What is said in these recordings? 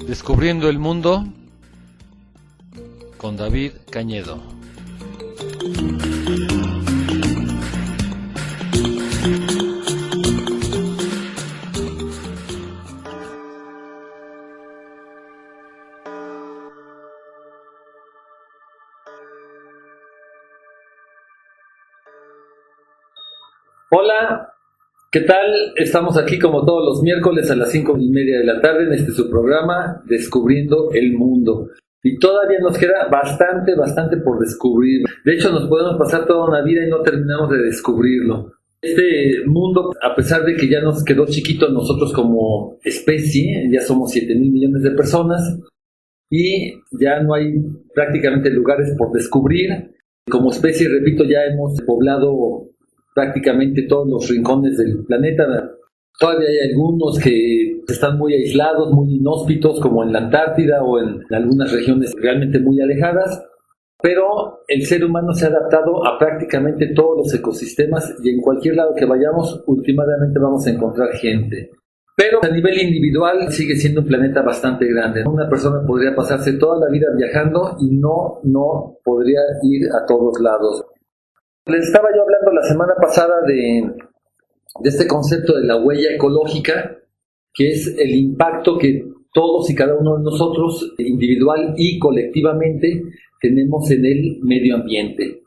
Descubriendo el mundo con David Cañedo. Hola, ¿qué tal? Estamos aquí como todos los miércoles a las 5:30 de la tarde en su programa Descubriendo el Mundo. Y todavía nos queda bastante por descubrir. De hecho, nos podemos pasar toda una vida y no terminamos de descubrirlo. Este mundo, a pesar de que ya nos quedó chiquito nosotros como especie, ya somos 7,000 millones de personas y ya no hay prácticamente lugares por descubrir. Como especie, repito, ya hemos poblado prácticamente todos los rincones del planeta. Todavía hay algunos que están muy aislados, muy inhóspitos, como en la Antártida o en algunas regiones realmente muy alejadas, pero el ser humano se ha adaptado a prácticamente todos los ecosistemas y en cualquier lado que vayamos, últimamente vamos a encontrar gente. Pero a nivel individual sigue siendo un planeta bastante grande. Una persona podría pasarse toda la vida viajando y no podría ir a todos lados. Les estaba yo hablando la semana pasada de este concepto de la huella ecológica, que es el impacto que todos y cada uno de nosotros, individual y colectivamente, tenemos en el medio ambiente.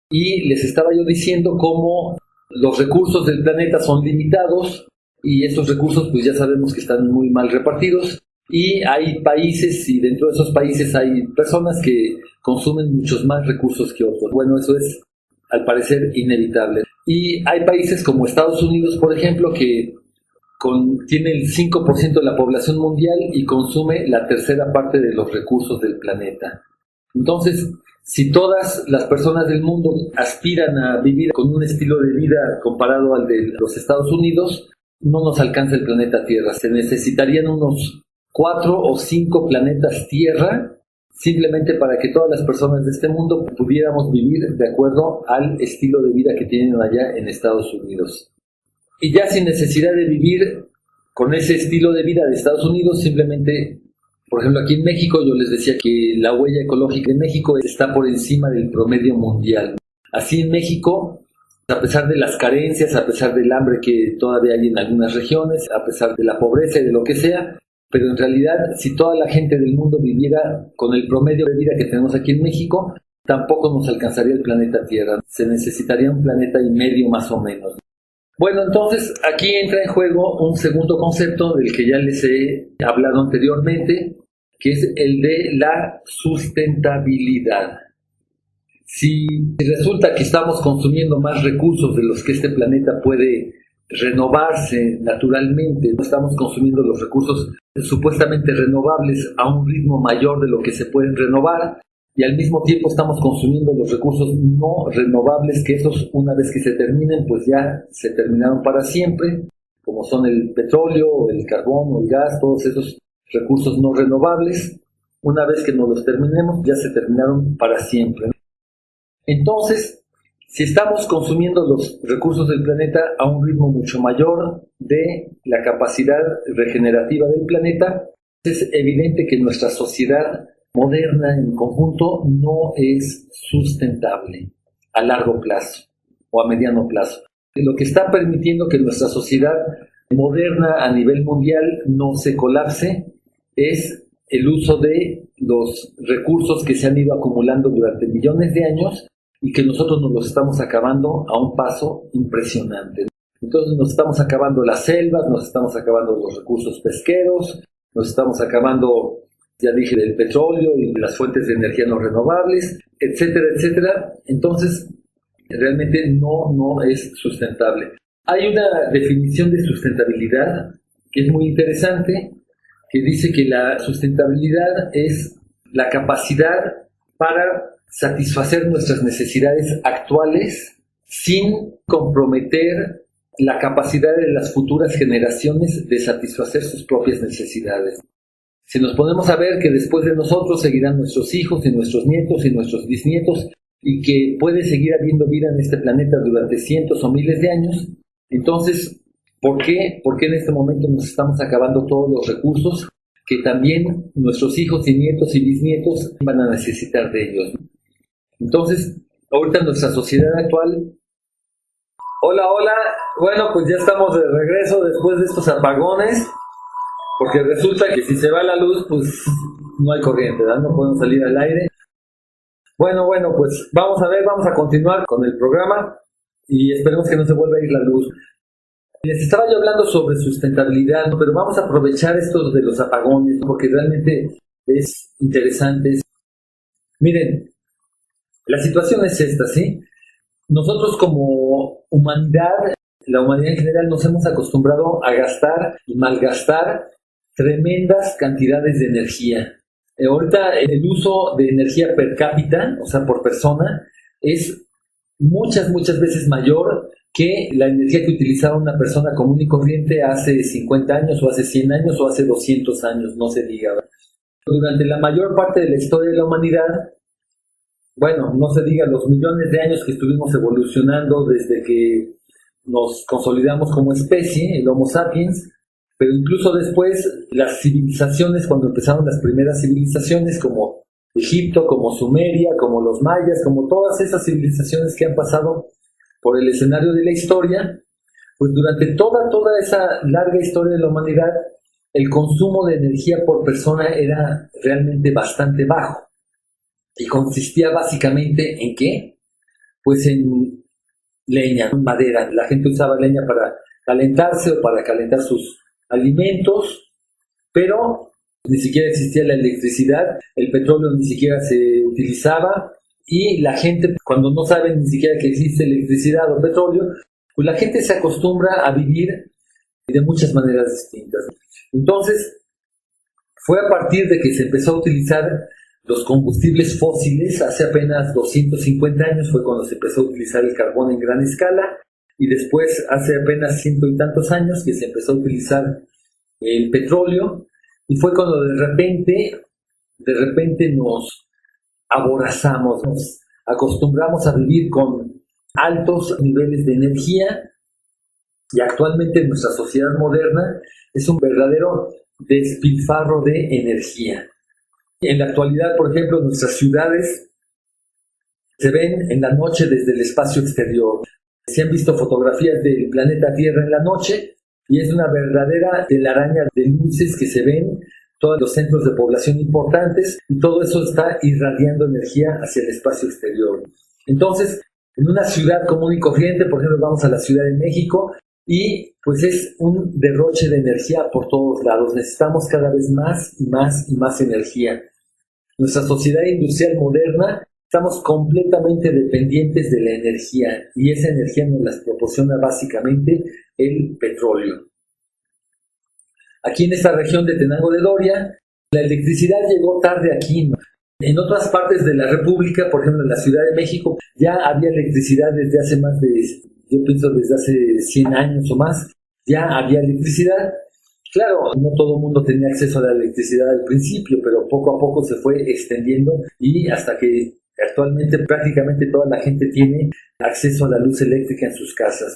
Y les estaba yo diciendo cómo los recursos del planeta son limitados y estos recursos pues ya sabemos que están muy mal repartidos y hay países y dentro de esos países hay personas que consumen muchos más recursos que otros. Bueno, eso es al parecer inevitable. Y hay países como Estados Unidos, por ejemplo, que tiene el 5% de la población mundial y consume la tercera parte de los recursos del planeta. Entonces, si todas las personas del mundo aspiran a vivir con un estilo de vida comparado al de los Estados Unidos, no nos alcanza el planeta Tierra. Se necesitarían unos 4 o 5 planetas Tierra simplemente para que todas las personas de este mundo pudiéramos vivir de acuerdo al estilo de vida que tienen allá en Estados Unidos. Y ya sin necesidad de vivir con ese estilo de vida de Estados Unidos, simplemente, por ejemplo, aquí en México yo les decía que la huella ecológica de México está por encima del promedio mundial. Así en México, a pesar de las carencias, a pesar del hambre que todavía hay en algunas regiones, a pesar de la pobreza y de lo que sea, pero en realidad, si toda la gente del mundo viviera con el promedio de vida que tenemos aquí en México, tampoco nos alcanzaría el planeta Tierra. Se necesitaría un planeta y medio más o menos. Bueno, entonces aquí entra en juego un segundo concepto del que ya les he hablado anteriormente, que es el de la sustentabilidad. Si resulta que estamos consumiendo más recursos de los que este planeta puede renovarse naturalmente, no estamos consumiendo los recursos supuestamente renovables a un ritmo mayor de lo que se pueden renovar y al mismo tiempo estamos consumiendo los recursos no renovables, que esos una vez que se terminen pues ya se terminaron para siempre, como son el petróleo, el carbón o el gas, todos esos recursos no renovables, una vez que nos los terminemos ya se terminaron para siempre. Entonces, si estamos consumiendo los recursos del planeta a un ritmo mucho mayor de la capacidad regenerativa del planeta, es evidente que nuestra sociedad moderna en conjunto no es sustentable a largo plazo o a mediano plazo. Lo que está permitiendo que nuestra sociedad moderna a nivel mundial no se colapse es el uso de los recursos que se han ido acumulando durante millones de años y que nosotros nos los estamos acabando a un paso impresionante. Entonces nos estamos acabando las selvas, nos estamos acabando los recursos pesqueros, nos estamos acabando, ya dije, del petróleo y de las fuentes de energía no renovables, etcétera, etcétera. Entonces, realmente no es sustentable. Hay una definición de sustentabilidad que es muy interesante, que dice que la sustentabilidad es la capacidad para satisfacer nuestras necesidades actuales sin comprometer la capacidad de las futuras generaciones de satisfacer sus propias necesidades. Si nos ponemos a ver que después de nosotros seguirán nuestros hijos y nuestros nietos y nuestros bisnietos, y que puede seguir habiendo vida en este planeta durante cientos o miles de años, entonces, ¿por qué en este momento nos estamos acabando todos los recursos que también nuestros hijos y nietos y bisnietos van a necesitar de ellos? Entonces, ahorita nuestra sociedad actual... Hola, bueno, pues ya estamos de regreso después de estos apagones, porque resulta que si se va la luz, pues no hay corriente, ¿verdad? No podemos salir al aire. Bueno, pues vamos a continuar con el programa y esperemos que no se vuelva a ir la luz. Les estaba yo hablando sobre sustentabilidad, pero vamos a aprovechar esto de los apagones, porque realmente es interesante. Miren, la situación es esta, ¿sí? Nosotros como humanidad, la humanidad en general, nos hemos acostumbrado a gastar y malgastar tremendas cantidades de energía. Ahorita el uso de energía per cápita, o sea, por persona, es muchas veces mayor que la energía que utilizaba una persona común y corriente hace 50 años, o hace 100 años, o hace 200 años, no se diga. Durante la mayor parte de la historia de la humanidad, bueno, no se diga los millones de años que estuvimos evolucionando desde que nos consolidamos como especie, el Homo sapiens, pero incluso después las civilizaciones, cuando empezaron las primeras civilizaciones como Egipto, como Sumeria, como los mayas, como todas esas civilizaciones que han pasado por el escenario de la historia, pues durante toda esa larga historia de la humanidad, el consumo de energía por persona era realmente bastante bajo. Y consistía básicamente ¿en qué? Pues en leña, madera. La gente usaba leña para calentarse o para calentar sus alimentos, pero ni siquiera existía la electricidad, el petróleo ni siquiera se utilizaba, y la gente, cuando no saben ni siquiera que existe electricidad o petróleo, pues la gente se acostumbra a vivir de muchas maneras distintas. Entonces, fue a partir de que se empezó a utilizar los combustibles fósiles, hace apenas 250 años fue cuando se empezó a utilizar el carbón en gran escala, y después hace apenas ciento y tantos años que se empezó a utilizar el petróleo, y fue cuando de repente nos aborazamos, nos acostumbramos a vivir con altos niveles de energía, y actualmente nuestra sociedad moderna es un verdadero despilfarro de energía. En la actualidad, por ejemplo, nuestras ciudades se ven en la noche desde el espacio exterior. Se han visto fotografías del planeta Tierra en la noche y es una verdadera telaraña de luces que se ven, todos los centros de población importantes, y todo eso está irradiando energía hacia el espacio exterior. Entonces, en una ciudad común y corriente, por ejemplo, vamos a la Ciudad de México, y pues es un derroche de energía por todos lados. Necesitamos cada vez más y más energía. Nuestra sociedad industrial moderna, estamos completamente dependientes de la energía, y esa energía nos la proporciona básicamente el petróleo. Aquí en esta región de Tenango de Doria, la electricidad llegó tarde aquí, ¿no? En otras partes de la República, por ejemplo en la Ciudad de México, ya había electricidad desde hace más de, yo pienso desde hace 100 años o más, ya había electricidad. Claro, no todo el mundo tenía acceso a la electricidad al principio, pero poco a poco se fue extendiendo, y hasta que actualmente prácticamente toda la gente tiene acceso a la luz eléctrica en sus casas.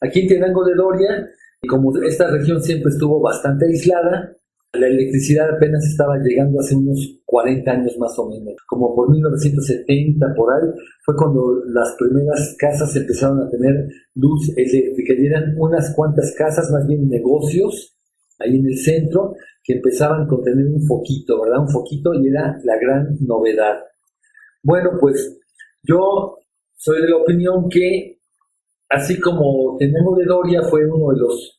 Aquí en Tenango de Doria, como esta región siempre estuvo bastante aislada, la electricidad apenas estaba llegando hace unos 40 años más o menos. Como por 1970, por ahí, fue cuando las primeras casas empezaron a tener luz eléctrica. Y eran unas cuantas casas, más bien negocios, ahí en el centro, que empezaban con tener un foquito, ¿verdad? Un foquito, y era la gran novedad. Bueno, pues yo soy de la opinión que, así como Tenango de Doria fue uno de los,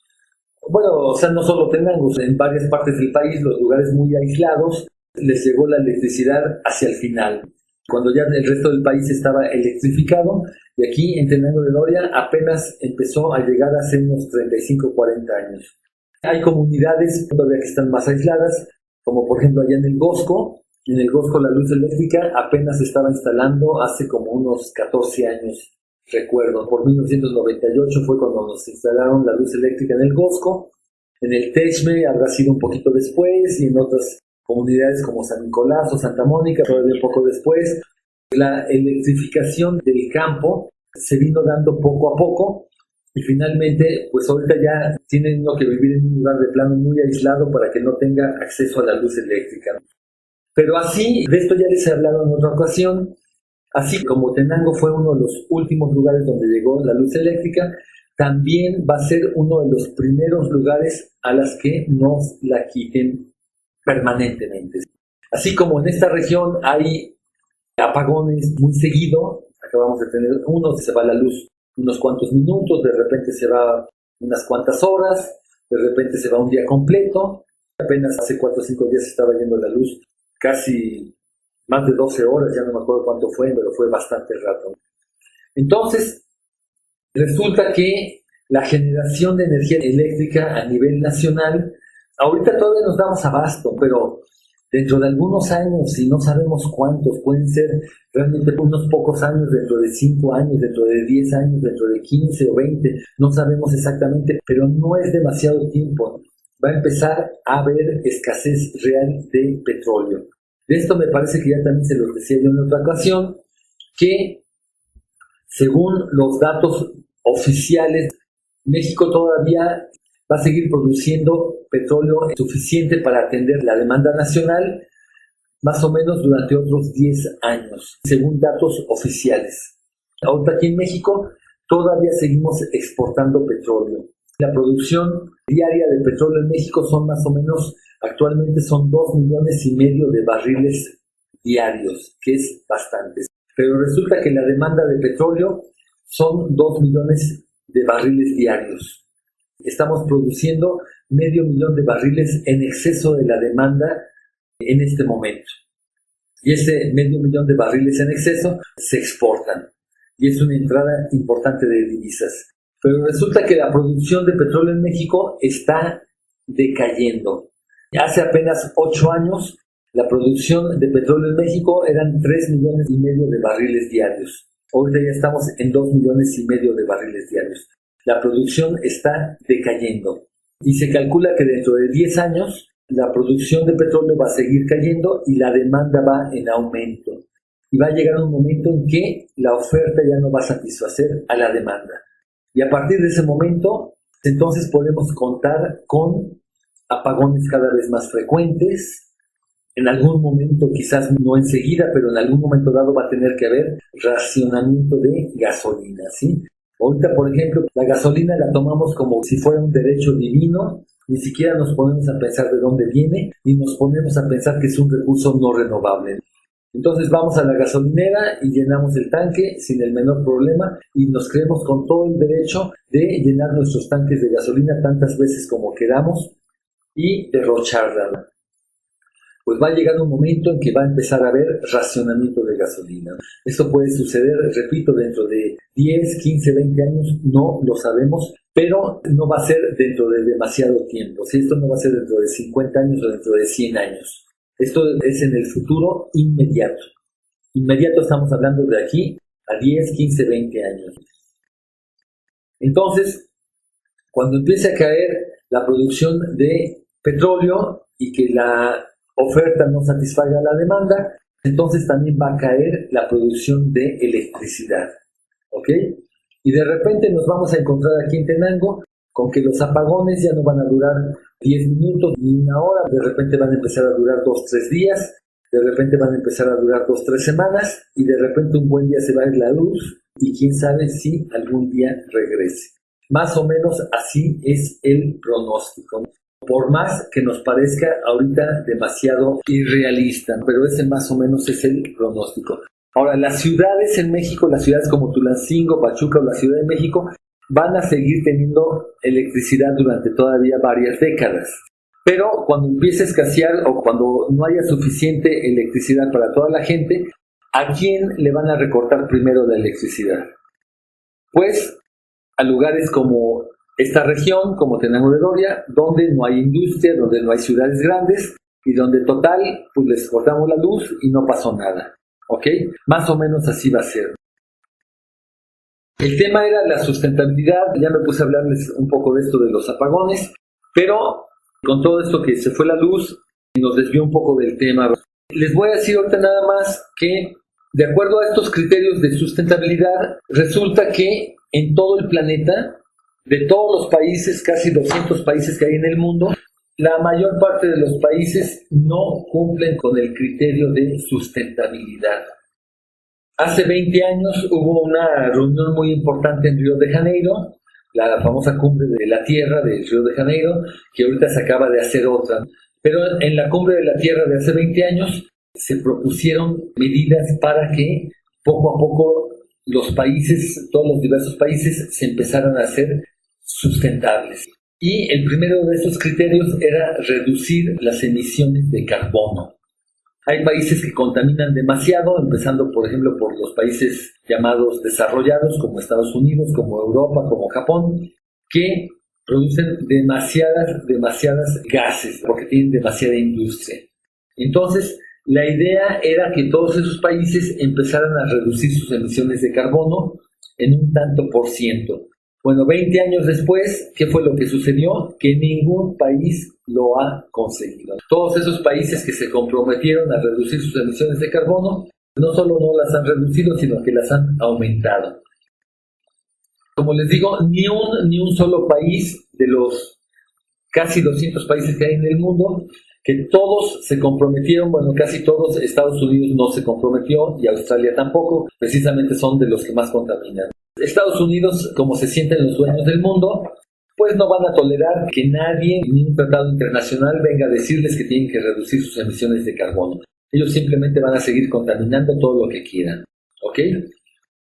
bueno, o sea, no solo Tenango, en varias partes del país, los lugares muy aislados, les llegó la electricidad hacia el final, cuando ya el resto del país estaba electrificado, y aquí en Tenango de Doria apenas empezó a llegar hace unos 35, 40 años. Hay comunidades todavía que están más aisladas, como por ejemplo allá en el Gosco. En el Gosco la luz eléctrica apenas se estaba instalando hace como unos 14 años, recuerdo. Por 1998 fue cuando nos instalaron la luz eléctrica en el Gosco. En el Techme habrá sido un poquito después, y en otras comunidades como San Nicolás o Santa Mónica, todavía poco después. La electrificación del campo se vino dando poco a poco y finalmente, pues ahorita ya tienen uno que vivir en un lugar de plano muy aislado para que no tenga acceso a la luz eléctrica. Pero así, de esto ya les he hablado en otra ocasión, así como Tenango fue uno de los últimos lugares donde llegó la luz eléctrica, también va a ser uno de los primeros lugares a las que nos la quiten permanentemente. Así como en esta región hay apagones muy seguido, acabamos de tener uno, se va la luz unos cuantos minutos, de repente se va unas cuantas horas, de repente se va un día completo, apenas hace 4 o 5 días estaba yendo la luz casi más de 12 horas, ya no me acuerdo cuánto fue, pero fue bastante rato. Entonces, resulta que la generación de energía eléctrica a nivel nacional, ahorita todavía nos damos abasto, pero dentro de algunos años, y no sabemos cuántos, pueden ser realmente unos pocos años, dentro de 5 años, dentro de 10 años, dentro de 15 o 20, no sabemos exactamente, pero no es demasiado tiempo. Va a empezar a haber escasez real de petróleo. De esto me parece que ya también se los decía yo en otra ocasión, que según los datos oficiales, México todavía va a seguir produciendo petróleo suficiente para atender la demanda nacional, más o menos durante otros 10 años, según datos oficiales. Ahorita aquí en México todavía seguimos exportando petróleo. La producción diaria de petróleo en México son más o menos, actualmente son 2,5 millones de barriles diarios, que es bastante. Pero resulta que la demanda de petróleo son 2 millones de barriles diarios. Estamos produciendo 500,000 de barriles en exceso de la demanda en este momento. Y ese 500,000 de barriles en exceso se exportan. Y es una entrada importante de divisas. Pero resulta que la producción de petróleo en México está decayendo. Hace apenas 8 años, la producción de petróleo en México eran 3,5 millones de barriles diarios. Hoy ya estamos en 2,5 millones de barriles diarios. La producción está decayendo. Y se calcula que dentro de 10 años, la producción de petróleo va a seguir cayendo y la demanda va en aumento. Y va a llegar un momento en que la oferta ya no va a satisfacer a la demanda. Y a partir de ese momento, entonces podemos contar con apagones cada vez más frecuentes. En algún momento, quizás no enseguida, pero en algún momento dado va a tener que haber racionamiento de gasolina, ¿sí? Ahorita, por ejemplo, la gasolina la tomamos como si fuera un derecho divino, ni siquiera nos ponemos a pensar de dónde viene, ni nos ponemos a pensar que es un recurso no renovable. Entonces vamos a la gasolinera y llenamos el tanque sin el menor problema y nos creemos con todo el derecho de llenar nuestros tanques de gasolina tantas veces como queramos y derrocharla. Pues va a llegar un momento en que va a empezar a haber racionamiento de gasolina. Esto puede suceder, repito, dentro de 10, 15, 20 años, no lo sabemos, pero no va a ser dentro de demasiado tiempo. Si esto no va a ser dentro de 50 años o dentro de 100 años. Esto es en el futuro inmediato. Inmediato estamos hablando de aquí a 10, 15, 20 años. Entonces, cuando empiece a caer la producción de petróleo y que la oferta no satisfaga la demanda, entonces también va a caer la producción de electricidad. ¿Ok? Y de repente nos vamos a encontrar aquí en Tenango con que los apagones ya no van a durar 10 minutos ni 1 hora, de repente van a empezar a durar 2, 3 días, de repente van a empezar a durar 2, 3 semanas y de repente un buen día se va a ir la luz y quién sabe si algún día regrese. Más o menos así es el pronóstico. Por más que nos parezca ahorita demasiado irrealista, pero ese más o menos es el pronóstico. Ahora, las ciudades en México, las ciudades como Tulancingo, Pachuca o la Ciudad de México, van a seguir teniendo electricidad durante todavía varias décadas. Pero cuando empiece a escasear o cuando no haya suficiente electricidad para toda la gente, ¿a quién le van a recortar primero la electricidad? Pues a lugares como esta región, como Tenango de Doria, donde no hay industria, donde no hay ciudades grandes y donde total, pues les cortamos la luz y no pasó nada. ¿Ok? Más o menos así va a ser. El tema era la sustentabilidad, ya me puse a hablarles un poco de esto de los apagones, pero con todo esto que se fue la luz, nos desvió un poco del tema. Les voy a decir ahorita nada más que, de acuerdo a estos criterios de sustentabilidad, resulta que en todo el planeta, de todos los países, casi 200 países que hay en el mundo, la mayor parte de los países no cumplen con el criterio de sustentabilidad. Hace 20 años hubo una reunión muy importante en Río de Janeiro, la famosa cumbre de la Tierra de Río de Janeiro, que ahorita se acaba de hacer otra. Pero en la cumbre de la Tierra de hace 20 años se propusieron medidas para que poco a poco los países, todos los diversos países, se empezaran a hacer sustentables. Y el primero de esos criterios era reducir las emisiones de carbono. Hay países que contaminan demasiado, empezando por ejemplo por los países llamados desarrollados, como Estados Unidos, como Europa, como Japón, que producen demasiadas gases, porque tienen demasiada industria. Entonces, la idea era que todos esos países empezaran a reducir sus emisiones de carbono en un tanto por ciento. Bueno, 20 años después, ¿qué fue lo que sucedió? Que ningún país lo ha conseguido. Todos esos países que se comprometieron a reducir sus emisiones de carbono, no solo no las han reducido, sino que las han aumentado. Como les digo, ni un solo país de los casi 200 países que hay en el mundo, que todos se comprometieron, bueno, casi todos. Estados Unidos no se comprometió y Australia tampoco, precisamente son de los que más contaminan. Estados Unidos, como se sienten los dueños del mundo, pues no van a tolerar que nadie, ni un tratado internacional, venga a decirles que tienen que reducir sus emisiones de carbono. Ellos simplemente van a seguir contaminando todo lo que quieran, ¿ok?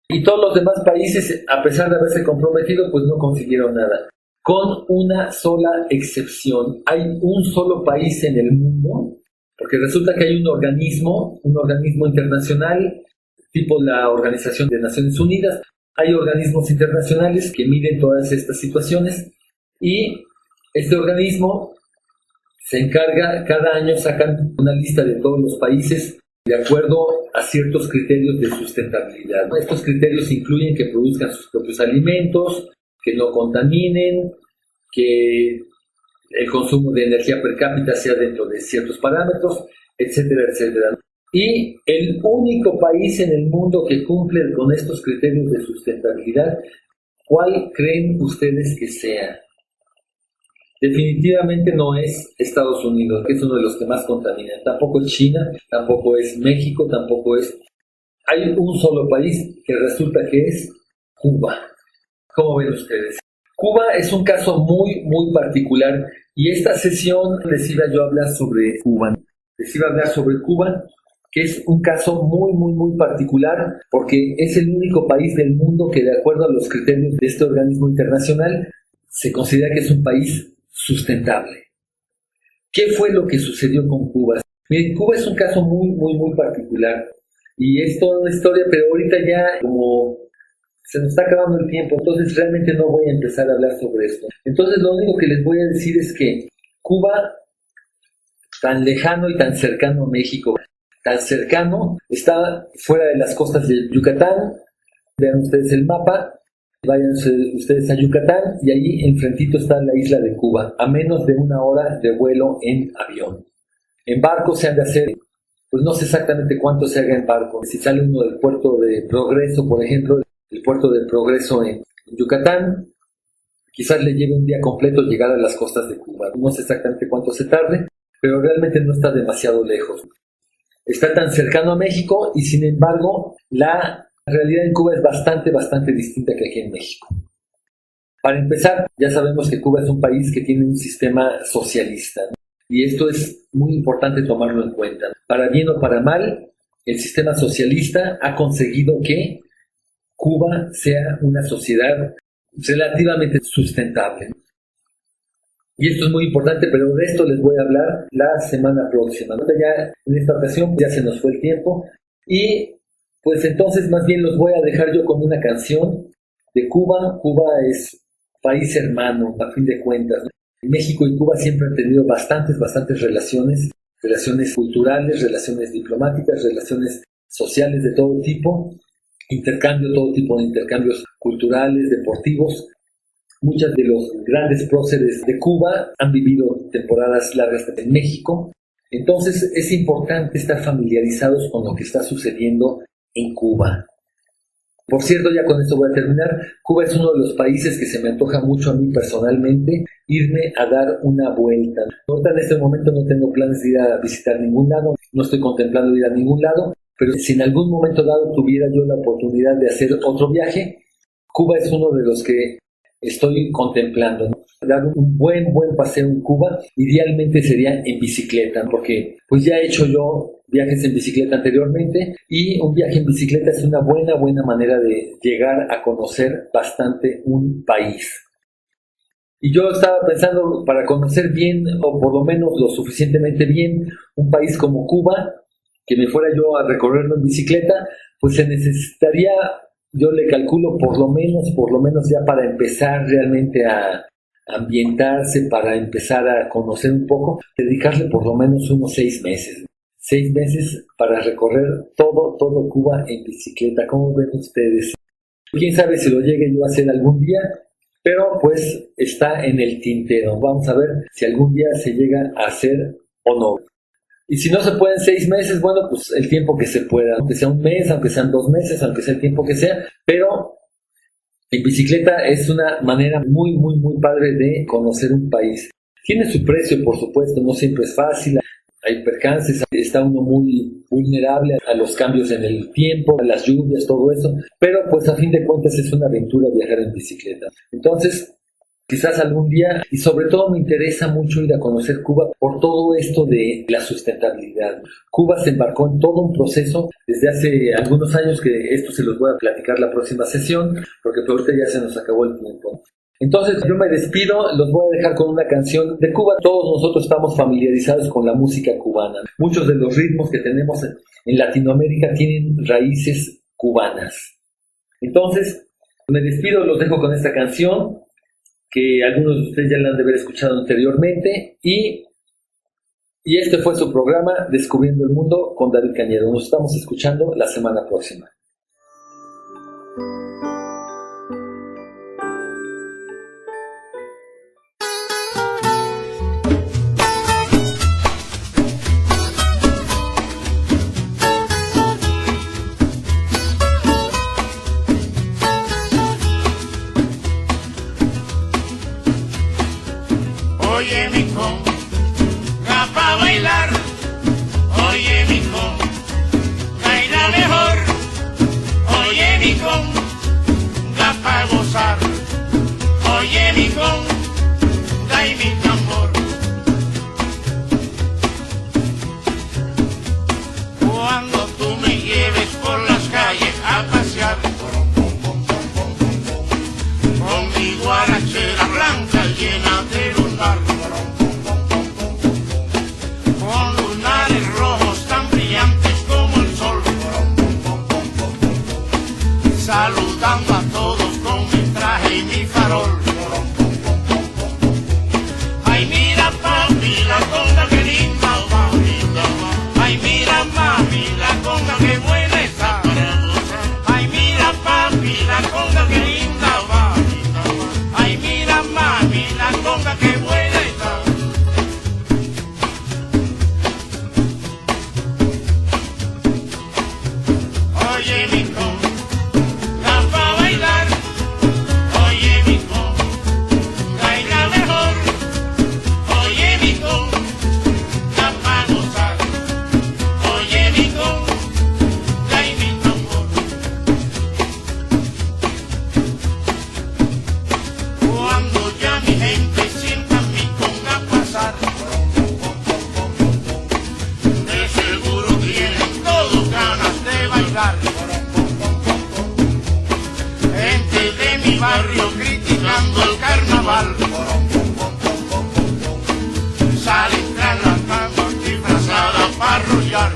Y todos los demás países, a pesar de haberse comprometido, pues no consiguieron nada. Con una sola excepción. Hay un solo país en el mundo, porque resulta que hay un organismo internacional, tipo la Organización de Naciones Unidas. Hay organismos internacionales que miden todas estas situaciones y este organismo se encarga, cada año sacan una lista de todos los países de acuerdo a ciertos criterios de sustentabilidad. Estos criterios incluyen que produzcan sus propios alimentos, que no contaminen, que el consumo de energía per cápita sea dentro de ciertos parámetros, etcétera, etcétera. Y el único país en el mundo que cumple con estos criterios de sustentabilidad, ¿cuál creen ustedes que sea? Definitivamente no es Estados Unidos, que es uno de los que más contaminan. Tampoco es China, tampoco es México, tampoco es... Hay un solo país que resulta que es Cuba. ¿Cómo ven ustedes? Cuba es un caso muy, muy particular y esta sesión les iba yo a hablar sobre Cuba. Les iba a hablar sobre Cuba, que es un caso muy, muy, muy particular porque es el único país del mundo que, de acuerdo a los criterios de este organismo internacional, se considera que es un país sustentable. ¿Qué fue lo que sucedió con Cuba? Miren, Cuba es un caso muy, muy, muy particular y es toda una historia, pero ahorita ya como se nos está acabando el tiempo, entonces realmente no voy a empezar a hablar sobre esto. Entonces lo único que les voy a decir es que Cuba, tan lejano y tan cercano a México, tan cercano, está fuera de las costas de Yucatán. Vean ustedes el mapa, váyanse ustedes a Yucatán y ahí enfrentito está la isla de Cuba, a menos de 1 hora de vuelo en avión. En barco se han de hacer, pues no sé exactamente cuánto se haga en barco. Si sale uno del puerto de Progreso, por ejemplo, el puerto de Progreso en Yucatán, quizás le lleve un día completo llegar a las costas de Cuba. No sé exactamente cuánto se tarde, pero realmente no está demasiado lejos. Está tan cercano a México y sin embargo la realidad en Cuba es bastante, bastante distinta que aquí en México. Para empezar, ya sabemos que Cuba es un país que tiene un sistema socialista, ¿no? Y esto es muy importante tomarlo en cuenta. Para bien o para mal, el sistema socialista ha conseguido que Cuba sea una sociedad relativamente sustentable. Y esto es muy importante, pero de esto les voy a hablar la semana próxima. Ya en esta ocasión ya se nos fue el tiempo y pues entonces más bien los voy a dejar yo con una canción de Cuba. Cuba es país hermano, a fin de cuentas, ¿no? México y Cuba siempre han tenido bastantes relaciones culturales, relaciones diplomáticas, relaciones sociales de todo tipo, todo tipo de intercambios culturales, deportivos. Muchos de los grandes próceres de Cuba han vivido temporadas largas en México Entonces es importante estar familiarizados con lo que está sucediendo en Cuba. Por cierto, ya con esto voy a terminar. Cuba es uno de los países que se me antoja mucho a mí personalmente irme a dar una vuelta. Ahorita en este momento no tengo planes de ir a visitar ningún lado, no estoy contemplando ir a ningún lado, pero si en algún momento dado tuviera yo la oportunidad de hacer otro viaje, Cuba es uno de los que estoy contemplando, ¿no? Dar un buen paseo en Cuba, idealmente sería en bicicleta, porque pues ya he hecho yo viajes en bicicleta anteriormente y un viaje en bicicleta es una buena manera de llegar a conocer bastante un país. Y yo estaba pensando, para conocer bien, o por lo menos lo suficientemente bien, un país como Cuba, que me fuera yo a recorrerlo en bicicleta, pues se necesitaría, yo le calculo por lo menos ya para empezar realmente a ambientarse, para empezar a conocer un poco, dedicarle por lo menos unos 6 meses. 6 meses para recorrer todo Cuba en bicicleta. ¿Cómo ven ustedes? Quién sabe si lo llegue yo a hacer algún día, pero pues está en el tintero. Vamos a ver si algún día se llega a hacer o no. Y si no se puede en 6 meses, bueno, pues el tiempo que se pueda, aunque sea un mes, aunque sean 2 meses, aunque sea el tiempo que sea, pero en bicicleta es una manera muy padre de conocer un país. Tiene su precio, por supuesto, no siempre es fácil, hay percances, está uno muy vulnerable a los cambios en el tiempo, a las lluvias, todo eso, pero pues a fin de cuentas es una aventura viajar en bicicleta. Entonces, quizás algún día, y sobre todo me interesa mucho ir a conocer Cuba por todo esto de la sustentabilidad. Cuba se embarcó en todo un proceso desde hace algunos años, que esto se los voy a platicar la próxima sesión, porque por ahorita ya se nos acabó el tiempo. Entonces yo me despido, los voy a dejar con una canción de Cuba. Todos nosotros estamos familiarizados con la música cubana. Muchos de los ritmos que tenemos en Latinoamérica tienen raíces cubanas. Entonces me despido, los dejo con esta canción, que algunos de ustedes ya la han de haber escuchado anteriormente, y este fue su programa Descubriendo el Mundo con David Cañedo. Nos estamos escuchando la semana próxima. Oye, mi conga pa' bailar, oye, mi conga y la mejor, oye, mi conga pa' gozar, oye, mi conga y mi tambor. Cuando tú me lleves por las calles a pasear, con mi guarachera blanca llena de lunar, con lunares rojos tan brillantes como el sol, saludando a todos con mi traje y mi farol. Ay, mira papi, la conga que linda va, ay, mira mami, la conga que buena está, ay, mira papi, la conga que linda va, ay, mira mami, la conga que buena está. Oye, mi conga pa' bailar, oye, mi conga y la mejor, oye, mi conga pa' gozar, oye, mi conga y mi tambor. Cuando ya mi gente sienta mi conga pasar, de seguro tienen todos ganas de bailar. Gente de mi barrio criticando el carnaval, salen tras la cama disfrazada para arrollar.